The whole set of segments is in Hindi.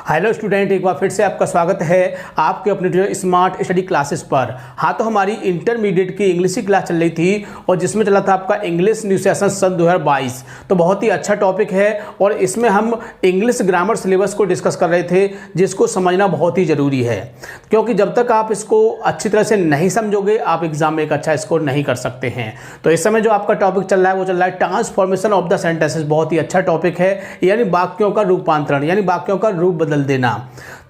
हेलो स्टूडेंट, एक बार फिर से आपका स्वागत है आपके अपने स्मार्ट स्टडी क्लासेस पर। हाँ, तो हमारी इंटरमीडिएट की इंग्लिश की क्लास चल रही थी और जिसमें चला था आपका इंग्लिश न्यू सेशन सन 2022। तो बहुत ही अच्छा टॉपिक है और इसमें हम इंग्लिश ग्रामर सिलेबस को डिस्कस कर रहे थे, जिसको समझना बहुत ही ज़रूरी है, क्योंकि जब तक आप इसको अच्छी तरह से नहीं समझोगे आप एग्जाम में एक अच्छा स्कोर नहीं कर सकते हैं। तो इस समय जो आपका टॉपिक चल रहा है वो चल रहा है ट्रांसफॉर्मेशन ऑफ द सेंटेंसेस। बहुत ही अच्छा टॉपिक है, यानी वाक्यों का रूपांतरण, यानी वाक्यों का रूप बदल देना।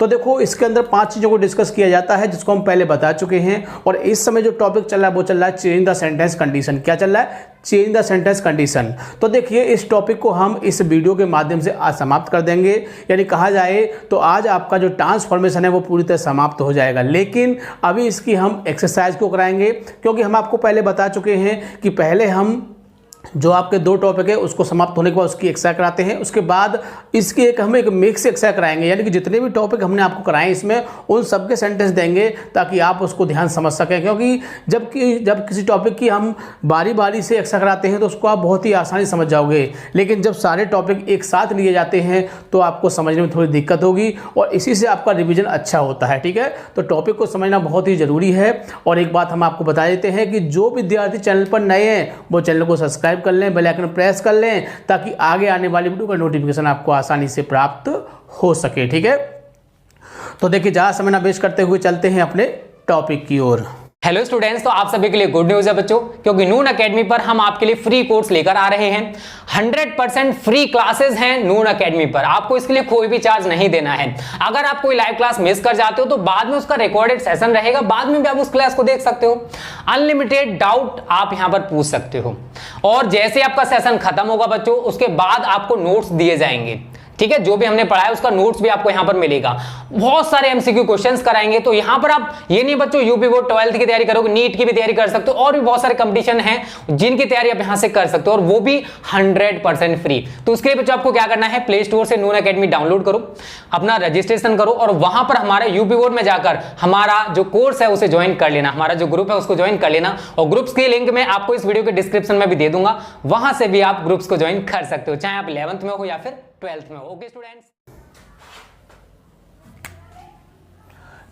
तो देखो, इसके अंदर 5 चीज़ों को डिस्कस किया जाता है जिसको हम पहले बता चुके हैं। और इस समय जो टॉपिक चल रहा है वो चल रहा है चेंज द सेंटेंस कंडीशन। क्या चल रहा है? Change the sentence condition. तो देखिए, इस टॉपिक को हम इस वीडियो के माध्यम से आज समाप्त कर देंगे, यानी कहा जाए तो आज आपका जो ट्रांसफॉर्मेशन है वो पूरी तरह समाप्त हो जाएगा। लेकिन अभी इसकी हम एक्सरसाइज क्यों कराएंगे? क्योंकि हम आपको पहले बता चुके हैं कि पहले हम जो आपके 2 टॉपिक है उसको समाप्त होने के बाद उसकी एक्सरसाइज कराते हैं, उसके बाद इसकी हम एक मिक्स एक्सरसाइज कराएंगे, यानी कि जितने भी टॉपिक हमने आपको कराए इसमें उन सबके सेंटेंस देंगे ताकि आप उसको ध्यान समझ सकें। क्योंकि जब किसी टॉपिक की हम बारी बारी से एक्सरसाइज कराते हैं तो उसको आप बहुत ही आसानी समझ जाओगे, लेकिन जब सारे टॉपिक एक साथ लिए जाते हैं तो आपको समझने में थोड़ी दिक्कत होगी और इसी से आपका रिविजन अच्छा होता है। ठीक है, तो टॉपिक को समझना बहुत ही ज़रूरी है। और एक बात हम आपको बता देते हैं कि जो विद्यार्थी चैनल पर नए हैं वो चैनल को सब्सक्राइब कर लें, बेल आइकन प्रेस कर लें, ताकि आगे आने वाली वीडियो का नोटिफिकेशन आपको आसानी से प्राप्त हो सके। ठीक है, तो देखिए, ज़्यादा समय ना वेस्ट करते हुए चलते हैं अपने टॉपिक की ओर। हेलो स्टूडेंट्स, तो आप सभी के लिए गुड न्यूज़ है बच्चों, क्योंकि नून एकेडमी पर हम आपके लिए फ्री कोर्स लेकर आ रहे हैं। 100% फ्री क्लासेस हैं नून एकेडमी पर। आपको इसके लिए कोई भी चार्ज नहीं देना है। अगर आप कोई लाइव क्लास मिस कर जाते हो तो बाद में उसका रिकॉर्डेड सेशन रहेगा, बाद में भी आप उस क्लास को देख सकते हो। अनलिमिटेड डाउट आप यहां पर पूछ सकते हो और जैसे आपका सेशन खत्म होगा बच्चों, उसके बाद आपको नोट्स दिए जाएंगे। ठीक है, जो भी हमने पढ़ा है उसका नोट्स भी आपको यहां पर मिलेगा। बहुत सारे एमसीक्यू क्वेश्चंस कराएंगे। तो यहां पर आप ये नहीं बच्चों यूपी बोर्ड 12th की तैयारी करोगे, नीट की भी तैयारी कर सकते हो और भी बहुत सारे कंपटीशन हैं जिनकी तैयारी आप यहां से कर सकते हो, और वो भी 100% फ्री। तो उसके लिए बच्चों आपको क्या करना है, प्ले स्टोर से नून एकेडमी डाउनलोड करो, अपना रजिस्ट्रेशन करो और वहां पर हमारा यूपी बोर्ड में जाकर हमारा जो कोर्स है उसे ज्वाइन कर लेना, हमारा जो ग्रुप है उसको ज्वाइन कर लेना। और ग्रुप्स की लिंक मैं आपको इस वीडियो के डिस्क्रिप्शन में भी दे दूंगा, वहां से भी आप ग्रुप्स को ज्वाइन कर सकते हो, चाहे आप 11th में हो या फिर 12th में हो। Okay students,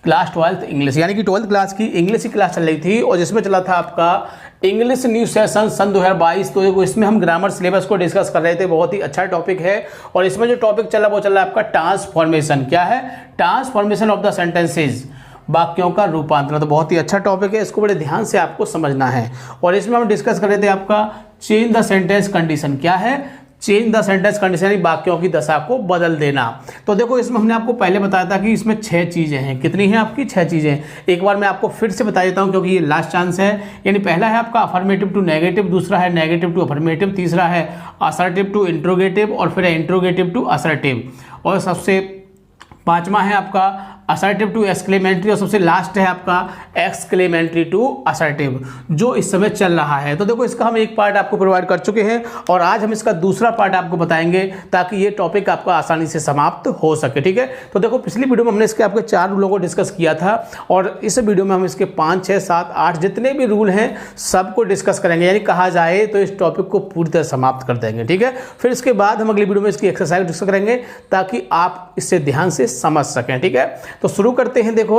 class 12th English, यानी कि 12th क्लास की इंग्लिश की क्लास चल रही थी और जिसमें चला था आपका इंग्लिश न्यू सेशन सन 2022। तो इसमें हम ग्रामर सिलेबस को डिस्कस कर रहे थे। बहुत ही अच्छा टॉपिक है और इसमें जो टॉपिक चला वो चल रहा है आपका ट्रांसफॉर्मेशन। क्या है? ट्रांसफॉर्मेशन ऑफ द सेंटेंसेज, वाक्यों का रूपांतरण। तो बहुत ही अच्छा टॉपिक है, इसको बड़े ध्यान से आपको समझना है। और इसमें हम डिस्कस कर रहे थे आपका चेंज द सेंटेंस कंडीशन। क्या है? चेंज द सेंटेंस कंडीशन, वाक्यों की दशा को बदल देना। तो देखो, इसमें हमने आपको पहले बताया था कि इसमें 6 चीज़ें हैं। कितनी हैं आपकी? 6 चीज़ें। एक बार मैं आपको फिर से बता देता हूं क्योंकि ये लास्ट चांस है। यानी पहला है आपका अफर्मेटिव टू नेगेटिव, दूसरा है नेगेटिव टू अफर्मेटिव, तीसरा है असर्टिव टू इंट्रोगेटिव और फिर है इंट्रोगेटिव टू असर्टिव, और सबसे 5वां है आपका असर्टिव टू एक्सक्लेमेटरी, और सबसे लास्ट है आपका एक्सक्लेमेटरी टू असर्टिव, जो इस समय चल रहा है। तो देखो, इसका हम एक पार्ट आपको प्रोवाइड कर चुके हैं और आज हम इसका दूसरा पार्ट आपको बताएंगे ताकि ये टॉपिक आपका आसानी से समाप्त हो सके। ठीक है, तो देखो, पिछली वीडियो में हमने इसके आपके 4 रूलों को डिस्कस किया था और इस वीडियो में हम इसके 5, 6, 7, 8 जितने भी रूल हैं सबको डिस्कस करेंगे, यानी कहा जाए तो इस टॉपिक को पूरी तरह समाप्त कर देंगे। ठीक है, फिर इसके बाद हम अगली वीडियो में इसकी एक्सरसाइज डिस्कस करेंगे ताकि आप इससे ध्यान से समझ सकें। ठीक है, तो शुरू करते हैं। देखो,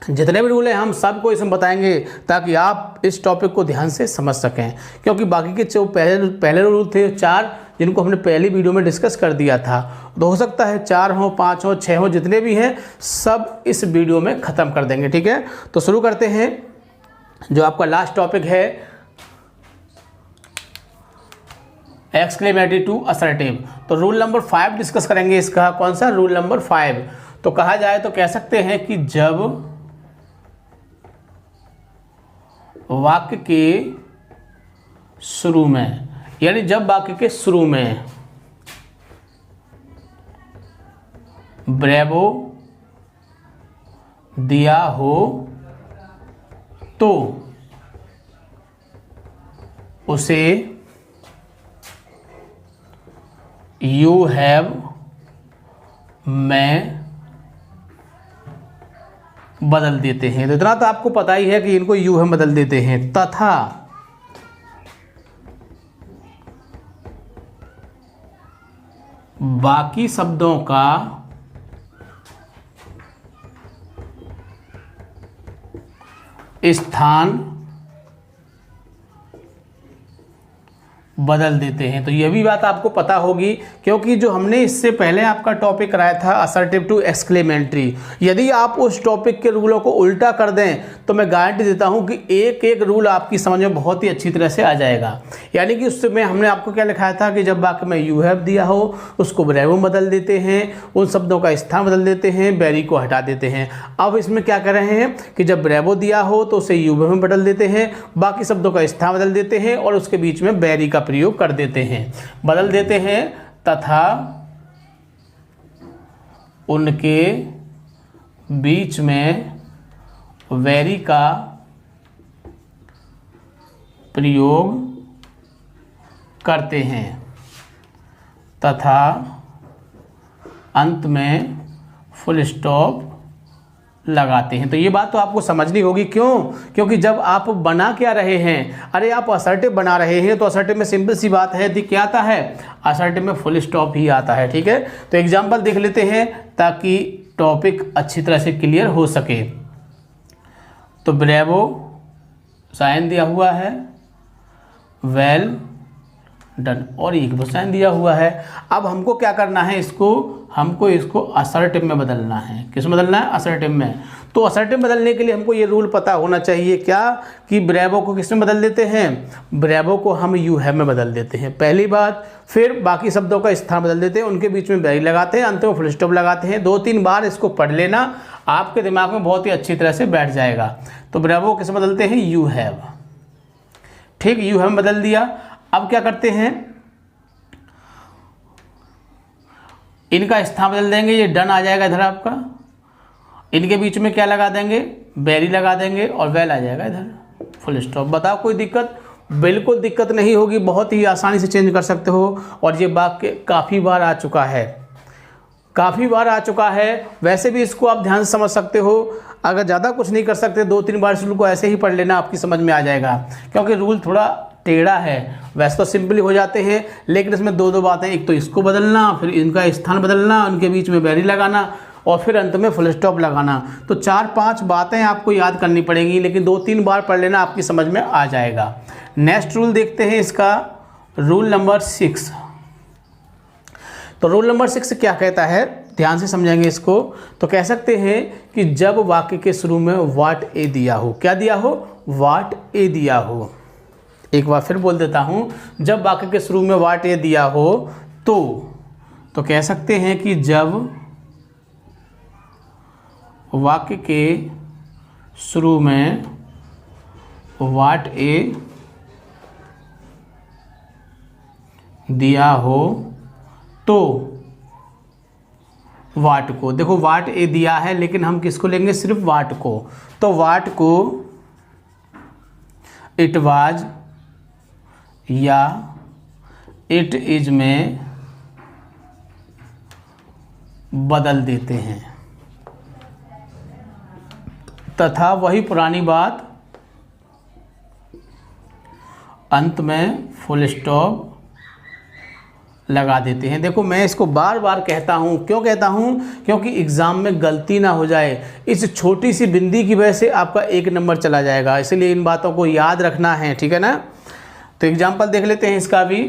जितने भी रूल हैं हम सबको इसमें बताएंगे ताकि आप इस टॉपिक को ध्यान से समझ सकें, क्योंकि बाकी के जो पहले रूल थे 4, जिनको हमने पहली वीडियो में डिस्कस कर दिया था, तो हो सकता है 4 हो, 5 हो, 6 हो, जितने भी हैं सब इस वीडियो में ख़त्म कर देंगे। ठीक है, तो शुरू करते हैं। जो आपका लास्ट टॉपिक है एक्सक्लेमेटरी टू असर्टिव, तो रूल नंबर 5 डिस्कस करेंगे इसका। कौन सा? Rule number 5। तो कहा जाए तो कह सकते हैं कि जब वाक्य के शुरू में, यानी जब वाक्य के शुरू में ब्रेवो दिया हो तो उसे यू हैव में बदल देते हैं। तो इतना तो आपको पता ही है कि इनको यू हैव बदल देते हैं, तथा बाकी शब्दों का स्थान बदल देते हैं। तो यह भी बात आपको पता होगी, क्योंकि जो हमने इससे पहले आपका टॉपिक कराया था असर्टिव टू एक्सक्लेमेटरी, यदि आप उस टॉपिक के रूलों को उल्टा कर दें तो मैं गारंटी देता हूं कि एक एक रूल आपकी समझ में बहुत ही अच्छी तरह से आ जाएगा। यानी कि उसमें हमने आपको क्या लिखाया था कि जब वाक्य में यू हैव दिया हो उसको ब्रेवो बदल देते हैं, उन शब्दों का स्थान बदल देते हैं, वेरी को हटा देते हैं। अब इसमें क्या कर रहे हैं कि जब ब्रेवो दिया हो तो उसे यू हैव में बदल देते हैं, बाकी शब्दों का स्थान बदल देते हैं और उसके बीच में वेरी का प्रयोग कर देते हैं, बदल देते हैं तथा उनके बीच में वेरी का प्रयोग करते हैं तथा अंत में फुल स्टॉप लगाते हैं। तो ये बात तो आपको समझनी होगी, क्यों? क्योंकि जब आप बना क्या रहे हैं, अरे आप असर्टिव बना रहे हैं तो असर्टिव में सिंपल सी बात है कि क्या आता है, असर्टिव में फुल स्टॉप ही आता है। ठीक है, तो एग्जांपल देख लेते हैं ताकि टॉपिक अच्छी तरह से क्लियर हो सके। तो ब्रेवो साइन दिया हुआ है, वेल डन और एक साइन दिया हुआ है। अब हमको क्या करना है, हमको इसको असर्टिव में बदलना है। किस में बदलना है? असर्टिव में। तो असर्टिव में बदलने के लिए हमको ये रूल पता होना चाहिए क्या, कि ब्रेवो को किस में बदल देते हैं, ब्रेवो को हम यू हैव में बदल देते हैं, पहली बात। फिर बाकी शब्दों का स्थान बदल देते हैं, उनके बीच में वेरी लगाते हैं, अंत में फुल स्टॉप लगाते हैं। 2-3 बार इसको पढ़ लेना, आपके दिमाग में बहुत ही अच्छी तरह से बैठ जाएगा। तो ब्रेवो किस में बदलते हैं? You have. ठीक, यू हैव में बदल दिया। अब क्या करते हैं, इनका स्थान बदल देंगे, ये डन आ जाएगा इधर आपका, इनके बीच में क्या लगा देंगे, वेरी लगा देंगे और वेल आ जाएगा इधर, फुल स्टॉप। बताओ कोई दिक्कत? बिल्कुल दिक्कत नहीं होगी, बहुत ही आसानी से चेंज कर सकते हो। और ये वाक्य काफ़ी बार आ चुका है, काफ़ी बार आ चुका है। वैसे भी इसको आप ध्यान से समझ सकते हो, अगर ज़्यादा कुछ नहीं कर सकते 2-3 बार इस रूल को ऐसे ही पढ़ लेना, आपकी समझ में आ जाएगा। क्योंकि रूल थोड़ा टेढ़ा है, वैसे तो सिंपली हो जाते हैं, लेकिन इसमें 2 बातें, एक तो इसको बदलना, फिर इनका स्थान बदलना, उनके बीच में वेरी लगाना और फिर अंत में फुल स्टॉप लगाना। तो 4-5 बातें आपको याद करनी पड़ेंगी, लेकिन 2-3 बार पढ़ लेना, आपकी समझ में आ जाएगा। नेक्स्ट रूल देखते हैं इसका, रूल नंबर 6। तो रूल नंबर 6 क्या कहता है, ध्यान से समझेंगे इसको। तो कह सकते हैं कि जब वाक्य के शुरू में व्हाट ए दिया हो, क्या दिया हो, व्हाट ए दिया हो। एक बार फिर बोल देता हूं, जब वाक्य के शुरू में व्हाट ए दिया हो तो कह सकते हैं कि जब वाक्य के शुरू में व्हाट ए दिया हो तो व्हाट को, देखो व्हाट ए दिया है लेकिन हम किसको लेंगे, सिर्फ व्हाट को। तो व्हाट को इट वाज या इट इज में बदल देते हैं तथा वही पुरानी बात अंत में फुल स्टॉप लगा देते हैं। देखो मैं इसको बार बार कहता हूं, क्यों कहता हूं, क्योंकि एग्जाम में गलती ना हो जाए। इस छोटी सी बिंदी की वजह से आपका 1 नंबर चला जाएगा, इसलिए इन बातों को याद रखना है, ठीक है ना। तो एग्जाम्पल देख लेते हैं इसका भी।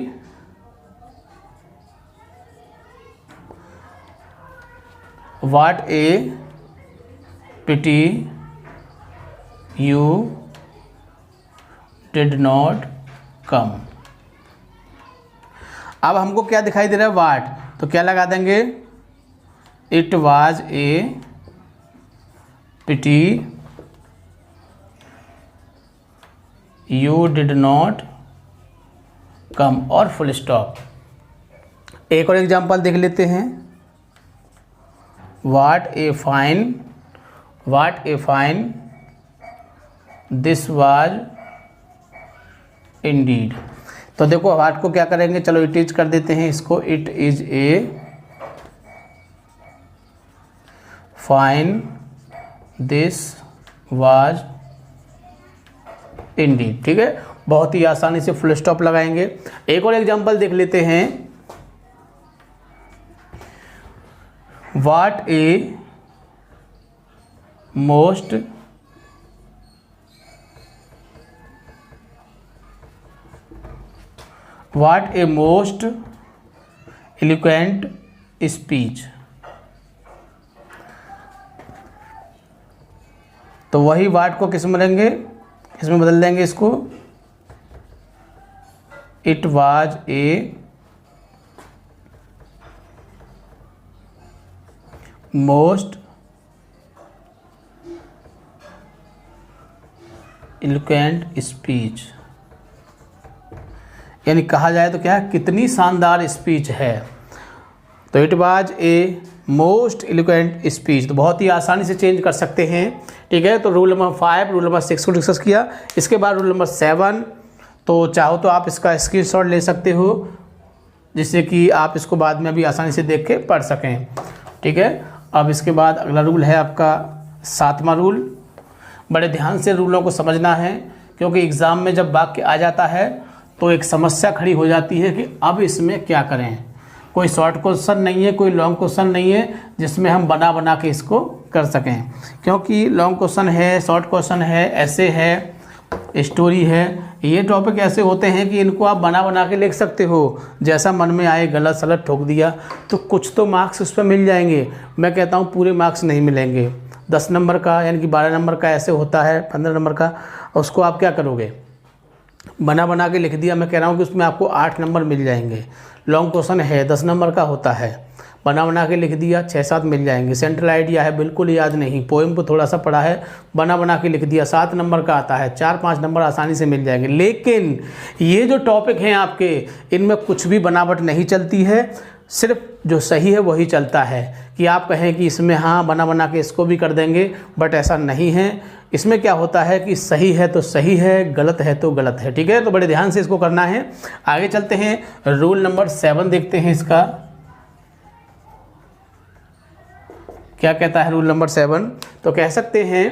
What a pity you did not come. अब हमको क्या दिखाई दे रहा है, व्हाट, तो क्या लगा देंगे, it was a pity you did not come और फुल स्टॉप। एक और एग्जांपल देख लेते हैं। What a fine this was indeed. तो देखो व्हाट को क्या करेंगे, चलो इट इज कर देते हैं इसको, it is a fine this was Indeed. ठीक है, बहुत ही आसानी से फुल स्टॉप लगाएंगे। एक और एग्जांपल देख लेते हैं। What a most what a most eloquent speech. तो वही वाट को किस में बदलेंगे, इसमें बदल देंगे इसको, it was a most eloquent speech, यानी कहा जाए तो क्या है, कितनी शानदार स्पीच है। तो it was a most eloquent speech, तो बहुत ही आसानी से चेंज कर सकते हैं। ठीक है, तो रूल नंबर 5, रूल नंबर 6 को डिस्कस किया। इसके बाद रूल नंबर 7, तो चाहो तो आप इसका स्क्रीनशॉट ले सकते हो, जिससे कि आप इसको बाद में भी आसानी से देख के पढ़ सकें। ठीक है, अब इसके बाद अगला रूल है आपका 7वां रूल। बड़े ध्यान से रूलों को समझना है, क्योंकि एग्ज़ाम में जब वाक्य आ जाता है तो एक समस्या खड़ी हो जाती है कि अब इसमें क्या करें। कोई शॉर्ट क्वेश्चन नहीं है, कोई लॉन्ग क्वेश्चन नहीं है जिसमें हम बना के इसको कर सकें, क्योंकि लॉन्ग क्वेश्चन है, शॉर्ट क्वेश्चन है, ऐसे है, स्टोरी है, ये टॉपिक ऐसे होते हैं कि इनको आप बना के लिख सकते हो, जैसा मन में आए, गलत सलत ठोक दिया तो कुछ तो मार्क्स उस पर मिल जाएंगे। मैं कहता हूँ पूरे मार्क्स नहीं मिलेंगे। 10 नंबर का यानी कि 12 नंबर का ऐसे होता है, 15 नंबर का, उसको आप क्या करोगे, बना के लिख दिया। मैं कह रहा हूँ कि उसमें आपको 8 नंबर मिल जाएंगे। लॉन्ग क्वेश्चन है, 10 नंबर का होता है, बना के लिख दिया, 6-7 मिल जाएंगे। सेंट्रल आइडिया है, बिल्कुल याद नहीं, पोएम को थोड़ा सा पढ़ा है, बना के लिख दिया, 7 नंबर का आता है, 4-5 नंबर आसानी से मिल जाएंगे। लेकिन ये जो टॉपिक हैं आपके, इनमें कुछ भी बनावट नहीं चलती है, सिर्फ जो सही है वही चलता है। कि आप कहें कि इसमें हाँ बना के इसको भी कर देंगे, बट ऐसा नहीं है। इसमें क्या होता है कि सही है तो सही है, गलत है तो गलत है। ठीक है, तो बड़े ध्यान से इसको करना है। आगे चलते हैं, रूल नंबर 7 देखते हैं इसका क्या कहता है। रूल नंबर 7 तो कह सकते हैं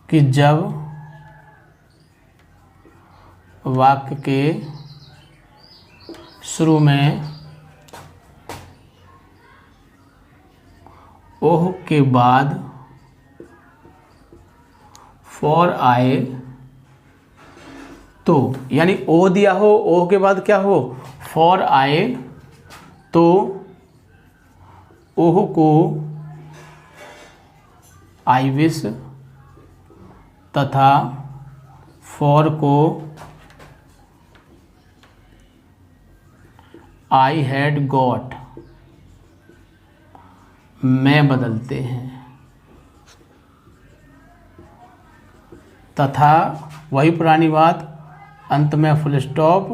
कि जब वाक्य के शुरू में ओह के बाद फॉर आए तो, यानी ओ दिया हो, ओह के बाद क्या हो, फॉर आए, तो ओह को आई विश तथा फॉर को आई हैड गॉट में बदलते हैं, तथा वही पुरानी बात, अंत में फुल स्टॉप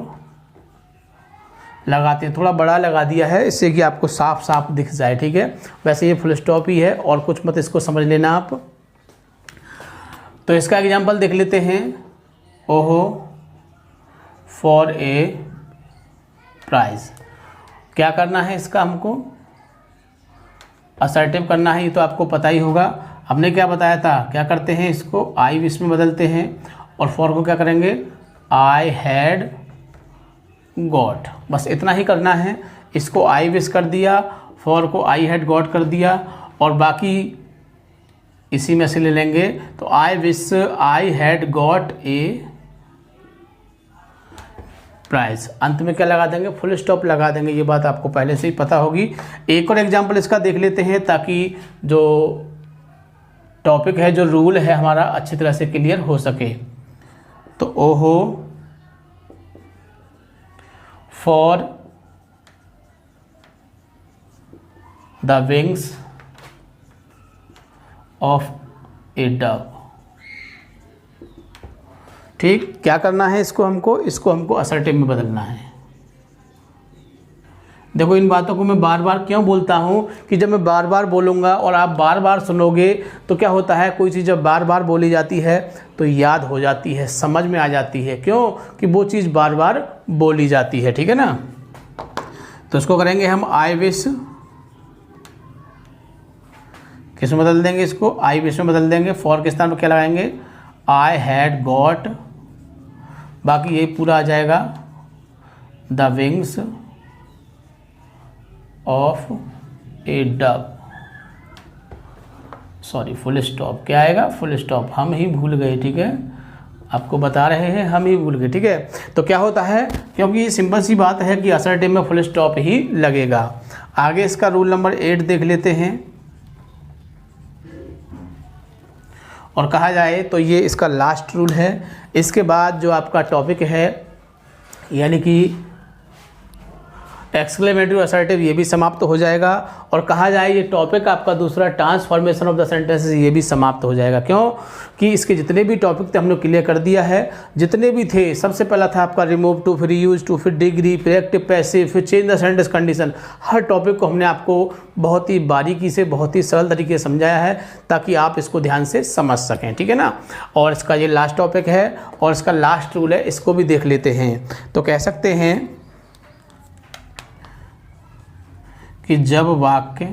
लगाते हैं। थोड़ा बड़ा लगा दिया है इससे कि आपको साफ साफ दिख जाए। ठीक है, वैसे ये फुल स्टॉप ही है और कुछ मत इसको समझ लेना आप। तो इसका एग्जांपल देख लेते हैं। ओहो फॉर ए प्राइज, क्या करना है इसका, हमको असर्टिव करना है, ये तो आपको पता ही होगा। हमने क्या बताया था, क्या करते हैं, इसको आई विश में बदलते हैं और फॉर को क्या करेंगे, आई हैड गॉट, बस इतना ही करना है। इसको आई विश कर दिया, फॉर को आई हैड गॉट कर दिया और बाकी इसी में से ले लेंगे। तो I wish I had got a price, अंत में क्या लगा देंगे, फुल स्टॉप लगा देंगे। ये बात आपको पहले से ही पता होगी। एक और एग्जांपल इसका देख लेते हैं ताकि जो टॉपिक है, जो रूल है हमारा अच्छी तरह से क्लियर हो सके। तो ओहो for the wings of A Dove. ठीक, क्या करना है इसको हमको असर्टिव में बदलना है। देखो इन बातों को मैं बार बार क्यों बोलता हूँ कि जब मैं बार बार बोलूँगा और आप बार बार सुनोगे तो क्या होता है, कोई चीज़ जब बार बार बोली जाती है तो याद हो जाती है, समझ में आ जाती है। क्यों कि वो चीज़ बार बार बोली जाती है। ठीक है ना, तो इसको करेंगे हम आई विश, किस में बदल देंगे, इसको आई विश में बदल देंगे। फॉर के स्थान पर क्या लगाएंगे, आई हैड गॉट, बाकी ये पूरा आ जाएगा the wings of A Dove. Sorry full stop, क्या आएगा, फुल स्टॉप, हम ही भूल गए, ठीक है, आपको बता रहे हैं, हम ही भूल गए, ठीक है। तो क्या होता है, क्योंकि सिंपल सी बात है कि असर्टिव में फुल स्टॉप ही लगेगा। आगे इसका रूल नंबर 8 देख लेते हैं, और कहा जाए तो ये इसका लास्ट रूल है। इसके बाद जो आपका टॉपिक है यानी कि एक्सक्लेमेटरी असर्टिव, ये भी समाप्त हो जाएगा। और कहा जाए ये टॉपिक आपका दूसरा ट्रांसफॉर्मेशन ऑफ द सेंटेंसेस, ये भी समाप्त हो जाएगा। क्यों कि इसके जितने भी टॉपिक थे हमने क्लियर कर दिया है, जितने भी थे। सबसे पहला था आपका रिमूव टू, फिर यूज टू, फिर डिग्री, फिर एक्टिव पैसिव, फिर change the sentence condition. Her topic को हमने आपको बहुत ही बारीकी से, बहुत ही सरल तरीके से समझाया है ताकि आप इसको ध्यान से समझ सकें, ठीक है ना। और इसका ये लास्ट टॉपिक है और इसका लास्ट रूल है, इसको भी देख लेते हैं। तो कह सकते हैं कि जब वाक्य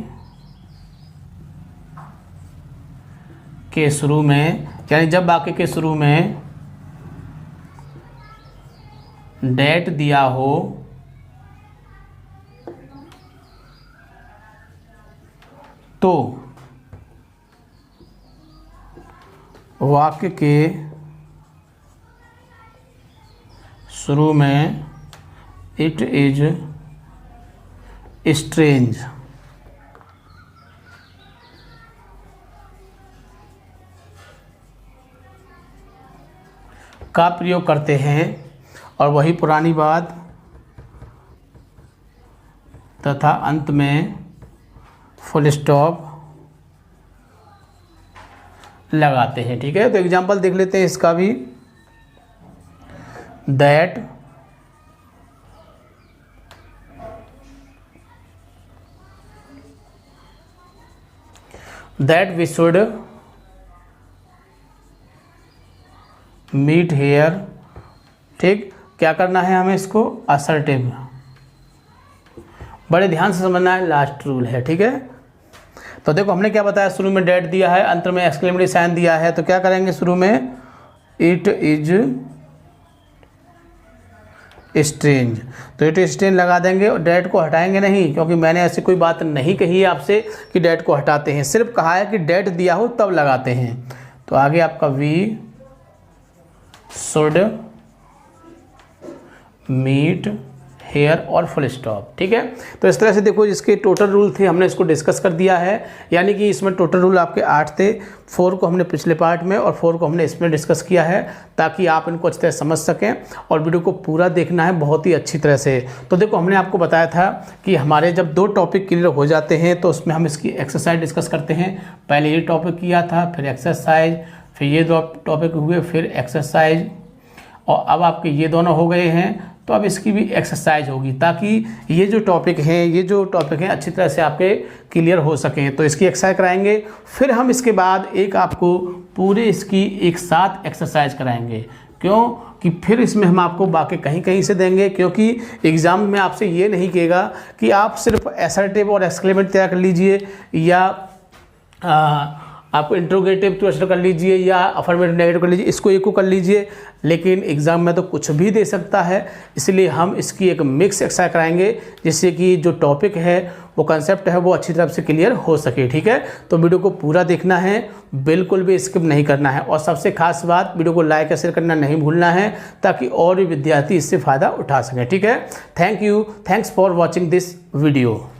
के शुरू में, यानी जब वाक्य के शुरू में डेट दिया हो तो वाक्य के शुरू में इट इज स्ट्रेंज का प्रयोग करते हैं। और वही पुरानी बात, तथा अंत में फुल स्टॉप लगाते हैं, ठीक है। तो एग्जांपल देख लेते हैं इसका भी। that we should meet here, ठीक। क्या करना है हमें इसको, असर्टिव, बड़े ध्यान से समझना है, लास्ट रूल है, ठीक है। तो देखो हमने क्या बताया, शुरू में डेट दिया है, अंत में एक्सक्लेमेटरी साइन दिया है, तो क्या करेंगे, शुरू में इट इज स्ट्रेंज, तो इट स्ट्रेंज लगा देंगे और डेट को हटाएंगे नहीं, क्योंकि मैंने ऐसी कोई बात नहीं कही है आपसे कि डेट को हटाते हैं, सिर्फ कहा है कि डेट दिया हो तब लगाते हैं। तो आगे आपका वी शुड मीट हेयर और फुल स्टॉप, ठीक है। तो इस तरह से देखो जिसके टोटल रूल थे हमने इसको डिस्कस कर दिया है, यानी कि इसमें टोटल रूल आपके 8 थे। 4 को हमने पिछले पार्ट में और 4 को हमने इसमें डिस्कस किया है ताकि आप इनको अच्छी तरह समझ सकें। और वीडियो को पूरा देखना है बहुत ही अच्छी तरह से। तो देखो हमने आपको बताया था कि हमारे जब 2 टॉपिक क्लियर हो जाते हैं तो उसमें हम इसकी एक्सरसाइज डिस्कस करते हैं। पहले ये टॉपिक किया था, फिर एक्सरसाइज, फिर ये 2 टॉपिक हुए, फिर एक्सरसाइज, और अब आपके ये दोनों हो गए हैं तो अब इसकी भी एक्सरसाइज होगी ताकि ये जो टॉपिक हैं अच्छी तरह से आपके क्लियर हो सकें। तो इसकी एक्सरसाइज कराएंगे, फिर हम इसके बाद एक आपको पूरे इसकी एक साथ एक्सरसाइज कराएंगे। क्यों कि फिर इसमें हम आपको बाकी कहीं कहीं से देंगे, क्योंकि एग्ज़ाम में आपसे ये नहीं कहेगा कि आप सिर्फ असर्टिव और एक्सक्लेमेटरी तैयार कर लीजिए या आप इंट्रोगेटिव क्वेश्चन कर लीजिए या अफर्मेटिव नेगेटिव कर लीजिए, इसको एक को कर लीजिए, लेकिन एग्ज़ाम में तो कुछ भी दे सकता है। इसलिए हम इसकी एक मिक्स एक्सरसाइज कराएंगे जिससे कि जो टॉपिक है वो कंसेप्ट है वो अच्छी तरह से क्लियर हो सके, ठीक है। तो वीडियो को पूरा देखना है, बिल्कुल भी स्किप नहीं करना है। और सबसे खास बात, वीडियो को लाइक और शेयर करना नहीं भूलना है ताकि और भी विद्यार्थी इससे फ़ायदा उठा सकें, ठीक है। Thank you, thanks for watching this video.